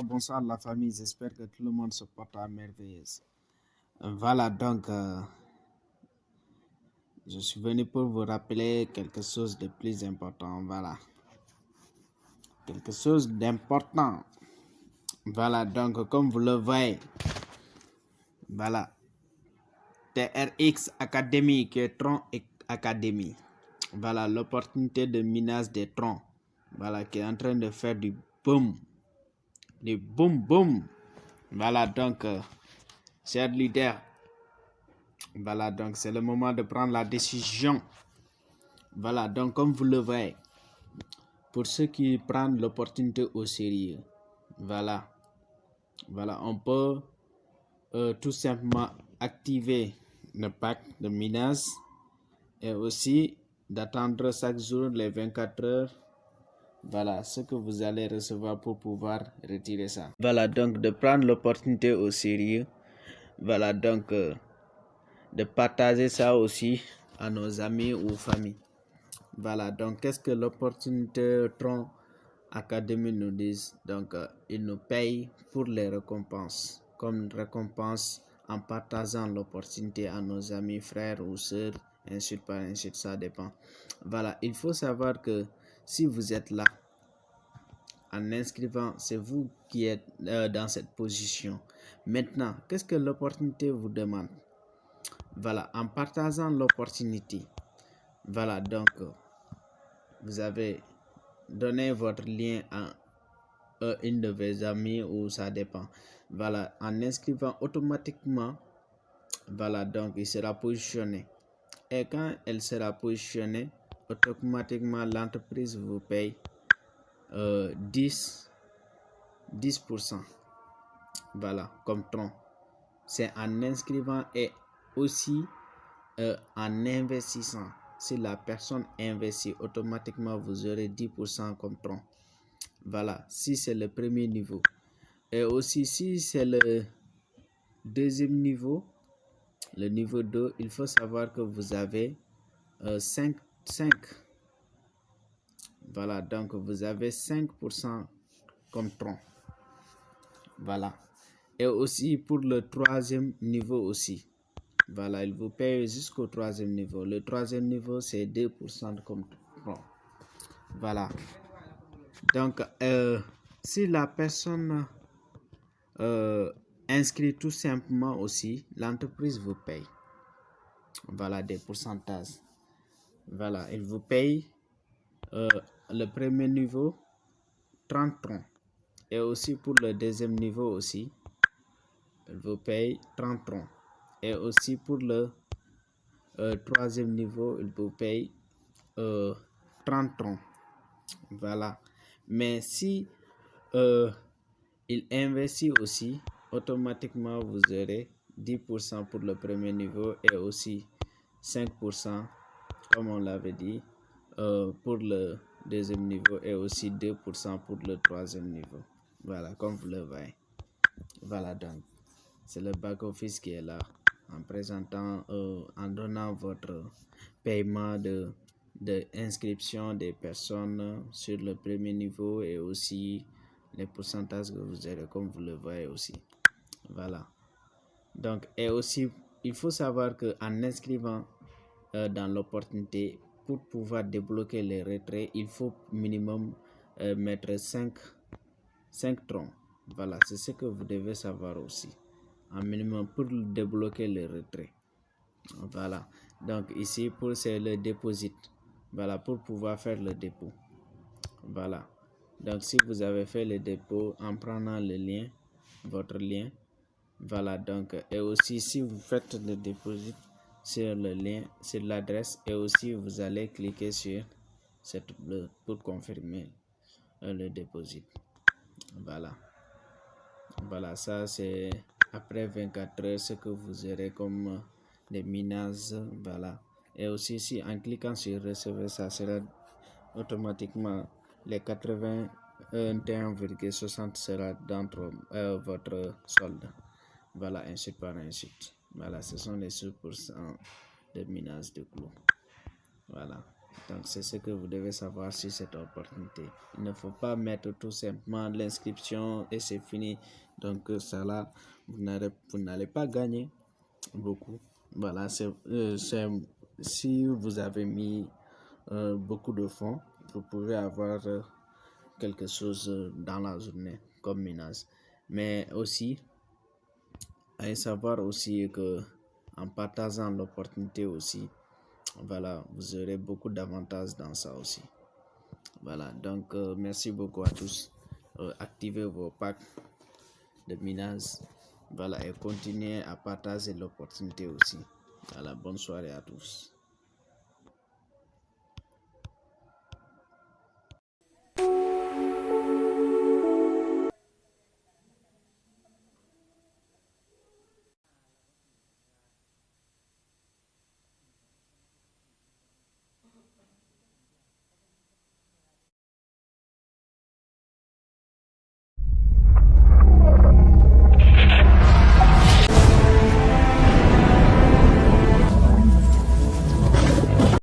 Bonsoir la famille, j'espère que tout le monde se porte à merveille. Voilà, donc je suis venu pour vous rappeler quelque chose de plus important. Voilà, quelque chose d'important. Voilà, donc comme vous le voyez, voilà, TRX Academy qui est Tron Academy. Voilà, l'opportunité de minage des troncs. Voilà, qui est en train de faire du boom. Du boom boom. Voilà, donc, chers leaders, voilà, donc c'est le moment de prendre la décision. Voilà, donc comme vous le voyez, pour ceux qui prennent l'opportunité au sérieux, voilà, on peut tout simplement activer le pack de minage et aussi d'attendre chaque jour les 24 heures. Voilà ce que vous allez recevoir pour pouvoir retirer ça. Voilà, donc de prendre l'opportunité au sérieux. Voilà, donc de partager ça aussi à nos amis ou familles. Voilà, donc qu'est-ce que l'opportunité Tron Academy nous dit? Donc, ils nous payent pour les récompenses, comme récompense en partageant l'opportunité à nos amis, frères ou sœurs, ainsi de suite, ça dépend. Voilà, il faut savoir que si vous êtes là, en inscrivant, c'est vous qui êtes dans cette position. Maintenant, qu'est-ce que l'opportunité vous demande? Voilà, en partageant l'opportunité, voilà, donc vous avez donné votre lien à une de vos amis ou ça dépend. Voilà, en inscrivant automatiquement, voilà, donc il sera positionné. Et quand elle sera positionnée, automatiquement l'entreprise vous paye 10%. Voilà, comme tronc. C'est en inscrivant et aussi en investissant. Si la personne investit, automatiquement vous aurez 10% comme tronc. Voilà, si c'est le premier niveau. Et aussi, si c'est le deuxième niveau, le niveau 2, il faut savoir que vous avez 5. Voilà, donc vous avez 5% comme tronc. Voilà. Et aussi pour le troisième niveau aussi. Voilà, il vous paye jusqu'au troisième niveau. Le troisième niveau, c'est 2% comme tronc. Voilà. Donc, si la personne inscrit tout simplement aussi, l'entreprise vous paye. Voilà, des pourcentages. Voilà, il vous paye le premier niveau, 30 troncs. Et aussi pour le deuxième niveau aussi, il vous paye 30 troncs. Et aussi pour le troisième niveau, il vous paye 30 troncs. Voilà. Mais si il investit aussi, automatiquement vous aurez 10% pour le premier niveau et aussi 5%, comme on l'avait dit, pour le deuxième niveau et aussi 2% pour le troisième niveau. Voilà, comme vous le voyez. Voilà, donc c'est le back-office qui est là en présentant, en donnant votre paiement de inscription des personnes sur le premier niveau et aussi les pourcentages que vous aurez, comme vous le voyez aussi. Voilà. Donc, et aussi, il faut savoir qu'en inscrivant dans l'opportunité, pour pouvoir débloquer les retraits, il faut minimum mettre 5 troncs. Voilà, c'est ce que vous devez savoir aussi. Un minimum pour débloquer les retraits. Voilà. Donc ici, c'est le déposit. Voilà, pour pouvoir faire le dépôt. Voilà. Donc si vous avez fait le dépôt en prenant le lien, votre lien, voilà, donc, et aussi si vous faites le dépôt sur le lien, sur l'adresse, et aussi vous allez cliquer sur cette bleue pour confirmer le dépôt. Voilà. Voilà, ça c'est après 24 heures ce que vous aurez comme des minages. Voilà. Et aussi, si en cliquant sur recevoir, ça sera automatiquement les 81,60 sera dans votre solde. Voilà, ainsi par ainsi. Voilà, ce sont les 6% de minage de clous. Voilà. Donc, c'est ce que vous devez savoir sur cette opportunité. Il ne faut pas mettre tout simplement l'inscription et c'est fini. Donc, ça là, vous n'allez pas gagner beaucoup. Voilà, si vous avez mis beaucoup de fonds, vous pouvez avoir quelque chose dans la journée comme menace. Mais aussi, à savoir aussi que en partageant l'opportunité aussi, voilà, vous aurez beaucoup d'avantages dans ça aussi. Voilà, donc merci beaucoup à tous. Activez vos packs de minage. Voilà, et continuez à partager l'opportunité aussi. Voilà, bonne soirée à tous.